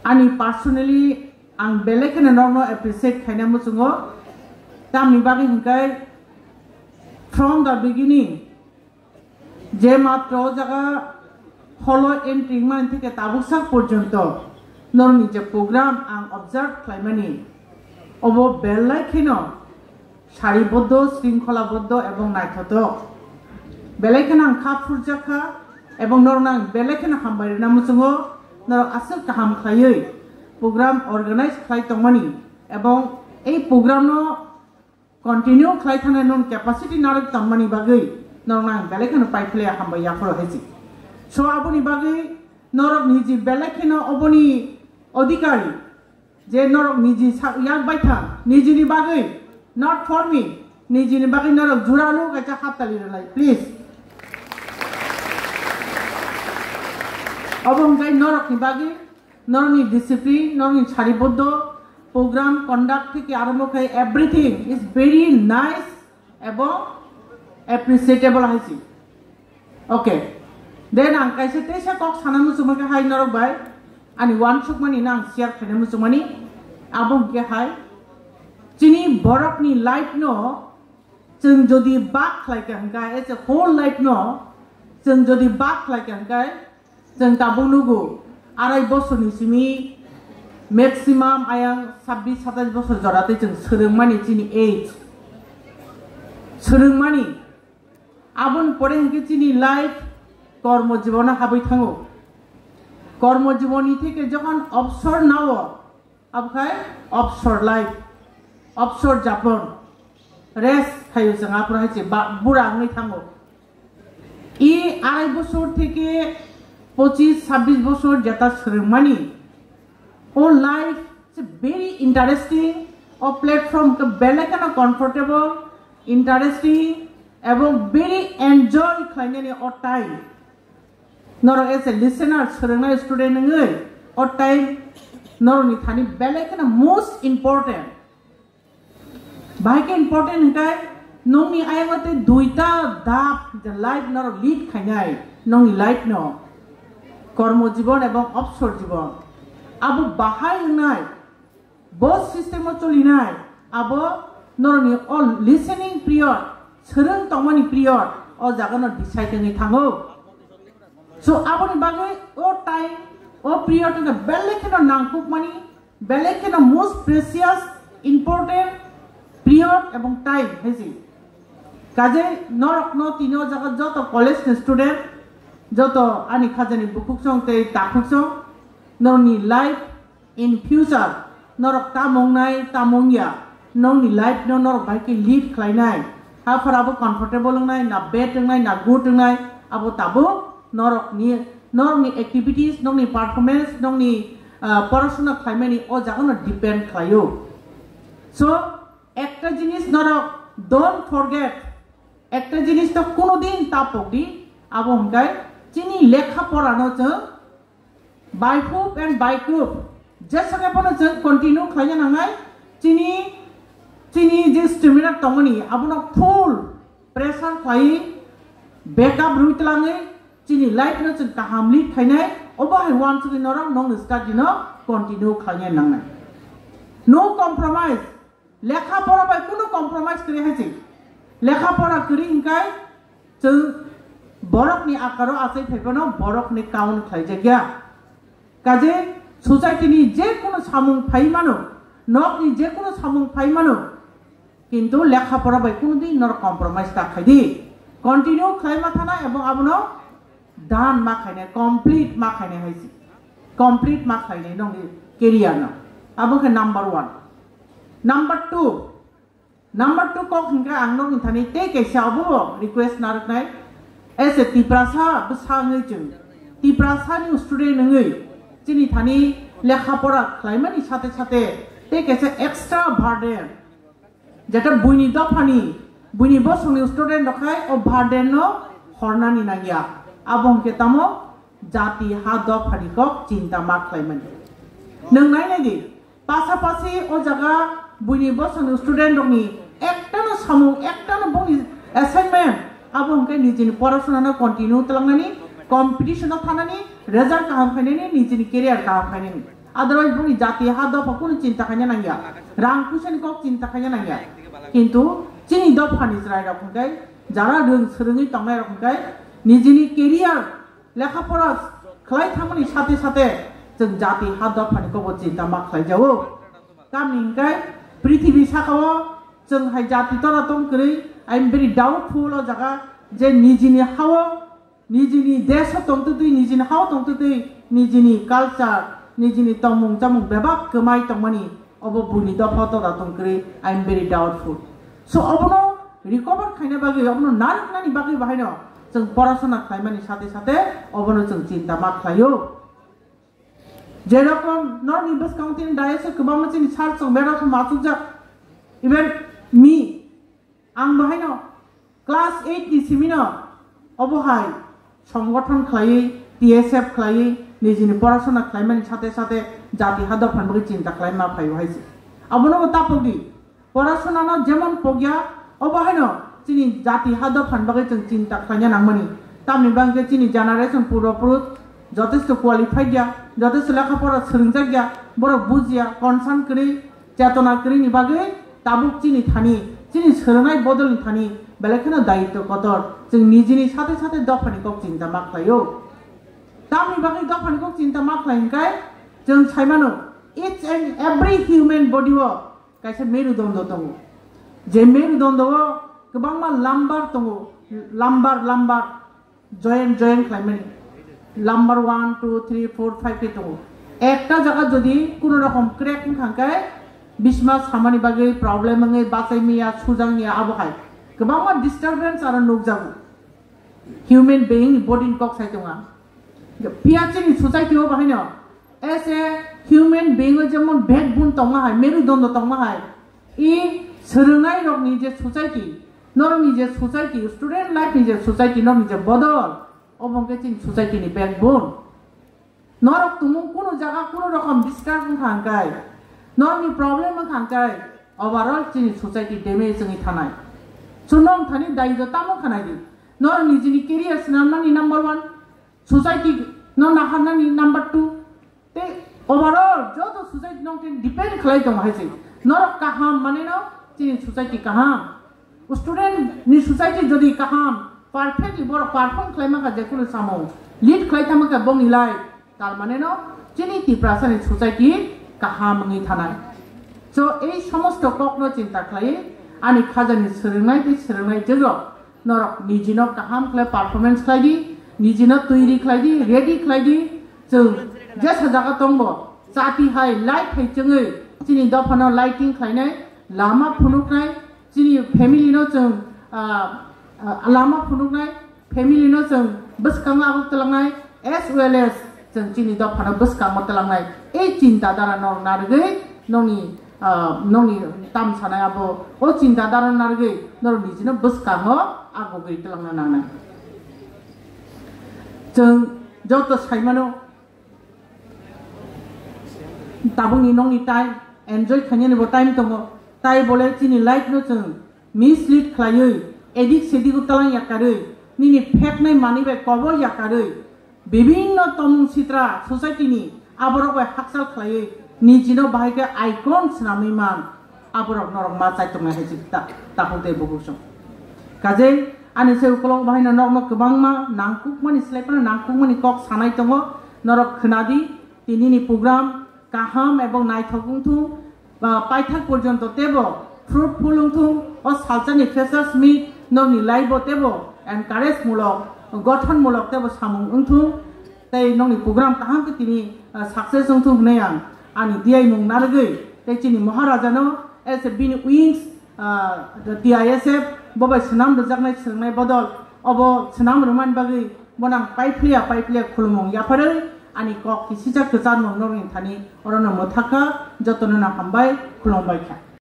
Ani personally ang belek na normal appreciate kaya mo sungo tam ni bagi hingkay from the beginning je matro jaga holo entry man theke tabusak porjonto normi je program ang observe klaimani obo belai khino সারিবদ্ধ শৃঙ্খলাবদ্ধ এবং নাইথত বেলাইখান আং খা ফুরজাখা এবং নরনাং বেলাইখান হামবারি নামুসুঙ্গো নর আসল কাহাম খাयै programme organise খাই তংমানি এবং এই প্রোগ্রাম নো কন্টিনিউ খাই থানে নন ক্যাপাসিটি নারক তংমানি বাগৈ নরনাং বেলাইখান পাইফলে হামবাই ইয়াফর হইছি সো আপনি বাগৈ নরক নিজি বেলাইখান অবনি অধিকারী যে নরক নিজি ইয়াক বাইথা নিজিনি বাগৈ not for me niji ni bagi narok juralu kaca hatali relai please obong kai norok ni bagi norni discipline norni sariboddo program conduct theke arambho kai everything is very nice ebong appreciable haisi okay then ang kaise tesa kok sanamu sumaka hai norok bai ani one sukmani nang share khainamu sumani abong ke hai Chini borok ni life no jeng jodi bak like hangkai as a whole life no jeng jodi bak like hangkai jeng tabung nugu arai bosor ni simi maximum ayang 26-27 bosor jorate jeng sereng mani chini age sereng mani abon pore hangke chini life kormo jibona habai thango kormo jiboni theke jokhon obsor nawo abkhai obsor life অবসর যাপন race খাইও जों আপরা হইছে বুড়াংনি থাঙ্গো ই আড়াই বছর থেকে 25-26 বছর যেটা শ্রমমানি ও লাইফ ইজ ভেরি ইন্টারেস্টিং ও প্ল্যাটফর্ম কে বেলেকানা কমফোর্টেবল ইন্টারেস্টিং এবং ভেরি এনজয় খাইনানি ও টাইম নর এজ এ লিসেনার শ্রমনাই স্টুডেন্ট নङै ও টাইম নরনি থানি বেলেকানা most important Baik important hingkai nongni ayangate duita dap the life nor lead khainai nongni life no kormo jibon ebong obsor jibon abo bahai nai both system o cholinai abo norni all listening period sereng tongmani period o jagano decide ni thango so aboni bagai o time o period na belekeno nangkuk mani belekeno most precious important period এবং time হইছি কাজে নরক ন তিনো জায়গা যত college student যত আনি খাজানি বুকুকসং তে তাকুকসং নরনি লাইফ ইন ফিউচার নরক তামংনাই তামংয়া নংনি লাইফ ন নরক বাইকে লিড খাইনাই হাফারাবো কমফোর্টেবল নাই না বেড নাই না গুড নাই আবো তাবো নরকনি অ্যাক্টিভিটিস নংনি পারফরম্যান্স নংনি পড়াশোনা খাইমানি ও জায়গা ডিপেন্ড খাইও সো একটা জিনিস নরক ডোন্ট ফরগেট একটা জিনিস তো কোনোদিন তাপকদি আবো হংকাই চিনি লেখা পড়ানো जों বাই হুপ এন্ড বাই ক্রুপ যেসকে পনো जों কন্টিনিউ খাইয়া নাঙাই চিনি যে স্টেমিনা তমনি আবনো ফুল প্রেসার খাই ব্যাকআপ রুইতলাঙै চিনি লাইফ ন जों কাহামলি খাইনাই অবাই ওয়ান সুকি নরক নং স্টাডি ন কন্টিনিউ খাইয়া নাঙাই নো কম্প্রোমাইজ লেখা পড়া বাই কোনো কম্প্রোমাইজ করে হইছে লেখা পড়া করি হিংকাই जों বরকনি আকারো আছে ফেবনো বরকনি কাউন্ট খাইজে গিয়া কাজে সোসাইটিনি যে কোনো সামুং ফাইমানো নকনি যে কোনো সামুং ফাইমানো কিন্তু লেখা পড়া বাই কোনোদিন নর কম্প্রোমাইজ তা খাইদি কন্টিনিউ খাইমা থানা এবং আপনো দান মা খাইনে কমপ্লিট মা খাইনে হইছে কমপ্লিট মা খাইনে নংনি কেরিয়ার না আবকে number 1 Number 2 kok hingga angnong intani te kaisa abo request narak nai as a tiprasa besangei jeng tiprasa ni student ngai chini thani lekha pora khlaimani sate sate te kaisa extra burden jeta buini dofani buini bosoni student rakhai o burden no hornani nagia abong ke tamo jati ha dofani kok cinta mak khlaimani nang nai nai পাশাপাশি ও জায়গা বুনি বসন student Roni একটা না সামু একটা না বনি assignment আবো হংকে নিজে পড়াশোনা না continue তলাংনানি competition of thanani result kaham khainani nijini career kaham khainani otherwise boni jati hada pakun cinta khanya nangya rang kusen kok cinta khanya nangya kintu chini dop khani jrai rakhungai jara rung srungi tangnai rakhungai nijini career lekha pora khlai thamani sathe sathe जों जाति हादर फानिखौबो चिन्ता मा खालायजावो कामनिंगाय पृथ्वी साखाव जों हाय जाति तरा तंकरै I am very doubtful अ जागा जे निजिनि हाव निजिनि देश तंतुदै निजिनि हाव तंतुदै निजिनि कल्चर निजिनि तंमुं जामुं बेबाक कमाय तंमानि अबो बुनि दफा तरा तंकरै I am very doubtful so अबनो रिकवर खायना बागै अबनो नारकनानि बागै बाहायनो जों पराशना खायमानि साथे साथे अबनो जों चिन्ता मा खालायो जेरकम नॉर्थ ईस्ट काउंटी डायस गोबां मानसिनि चार्ज दं बेराखौ मासुकजाक इभेन मी आं बाहायनो क्लास 8 नि सिमिनो अबहाय संगठन खालायै टीएसएफ खालायै निजिनि पराशना खालायमानि साथे साथे जाति हादर फानबो चिन्ता खालायमा फायहायसि अबनो तापगि पराशनानो जेमन पग्या अबहायनो चिनि जाति हादर फानबो जों चिन्ता खालायना नांमानि तामनि बांगे चिनि जेनारेशन पूर्वपुरुष যথেষ্ট কোয়ালিফাইড গিয়া যথেষ্ট লেখাপড়া सोलोंजाक गया बरफ बुजिया कनसार्न करी चेतना करीनि बागै ताबुक चिनि थानी चिनि सोलोंनाय बदलनि थानी बेलेखानो दायित्व कतर जों निजिनि साथे साथे दफानिखौ चिन्ता मा खालायो तामनि बागै दफानिखौ चिन्ता मा खालायनखाय जों सायमानो इच एंड एवरी ह्यूमन बडीआव कायसे मेरुदण्ड दङ जे मेरुदण्डआव गोबां मा लाम्बार दङ लाम्बार जयेन्ट खालायमानि नम्बर 1 2 3 4 5 के दङ एकटा जागा जदि कुनो रकम क्रेक खांखाय बिस्मा सामानि बागै प्रॉब्लेम ngै बासायमिया सुजांनिया आबहाय गोबां मा डिस्टरबेंस आरो नुकजागु ह्यूमन बीइंग बडी कक साइतोङा पियाचिनि सोसाइटियाव बाहायनो एज ए ह्यूमन बीइंग जेमन बेकबोन दङहाय मेरुदण्ड दङहाय इ सोलोंनाय रकनि जे सोसाइटि नरनि जे सोसाइटि स्टुडेन्ट लाइफनि जे सोसाइटि नरनि जे बदल अबंगे चिन सोसाइटी नि बैकबोन नरक तुमु कुनो जागा कुनो रकम डिस्टर्ब खांगाय नरनि प्रॉब्लम खांगाय ओवरऑल चिन सोसाइटी डैमेज जोंनि थानाय सुनम थानि दायित्व तामो खानायदि नर निजिनि कैरियर सिनामनानि नंबर 1 सोसाइटी न नाहानानि नंबर 2 ते ओवरऑल जो तो सोसाइटी नं डिपेंड खलाय दं हायसै नरक काहाम माने न चिन सोसाइटी काहाम स्टूडेंट नि सोसाइटी जदि काहाम परफेक्टली बरो परफॉर्म खालायमा का जेकुनो सामो लीड खालायतामा का बंनि लाइ तार माने न चिनि तिप्रासानि सोसाइटी काहामङै थानाय सो ए समस्त ककनो चिन्ता खालाय आनि खाजानि सोलोंनाय जों नरक निजिनो काहाम खालाय परफॉर्मेंस खालायदि निजिनो तैयारि खालायदि रेडी खालायदि जों जेसा जागा दंबो जाति हाय लाइट हायजोङै चिनि दफानो लाइटिं खालायनाय लामा फुनुकनाय चिनि फेमिलिनो जों लामा फुनुकनाय फेमिलिनो जों बसकां आगु तलांनाय एस वेल एस जों चिनि दफानो बसकां मतलांनाय ए चिन्ता दारा नर नारगै नंनि ताम सानायाबो ओ चिन्ता दारा नारगै नर निजिनो बसकाङो आगु गै तलांना नांनाय जों जत साइमानो ताबुनि नंनि टाइम एन्जॉय खायनिबो टाइम दङ ताइ बोले चिनि लाइफ नो जों मिसलिड खालायै एदिक सेदिक तलां याकारै निनि फेकनाय मानिबाय कबल याकारै विभिन्न तमुं सित्रा सोसाइटिनि आबरक हाकसाल खालायै निजिनो बाहायके आइकन स्नामिमान आबरक नरक मा चाइतंनाय हेजिता ताखौते बगुसं काजे आनि सेउकलक बाहायनो नरक गोबां मा नांकुकमानि स्लाइपना नांकुकमानि कक सानाय दङ नरक खोनादि तिनिनि प्रग्राम काहाम एबं नायथगुंथु पाइथाक पर्यन्त तेबो फ्रुटफुल उंथु ओ सालचानि फ्रेशर्स मीट नरनि लाइव तेबो एनकारेज मुलक गठन मुलक तेबो सामुं उंथु तै नरनि प्रग्राम काहाम के तिनि सक्सेस उंथु हनैयां आनि दियाइ मुं नारगै तै चिनि महाराजानो एस ए बिन विंग्स टीआईएसएफ बबाय सनाम रोजाकनाय सोलोंनाय बदल अब सनाम रोमान बागै बनां पाइफ्लिया खुलुमं याफारै आनि कक किसिजा गोजान नरनि थानि अरनो मोथाखा जतनना हामबाय खुलुमबाय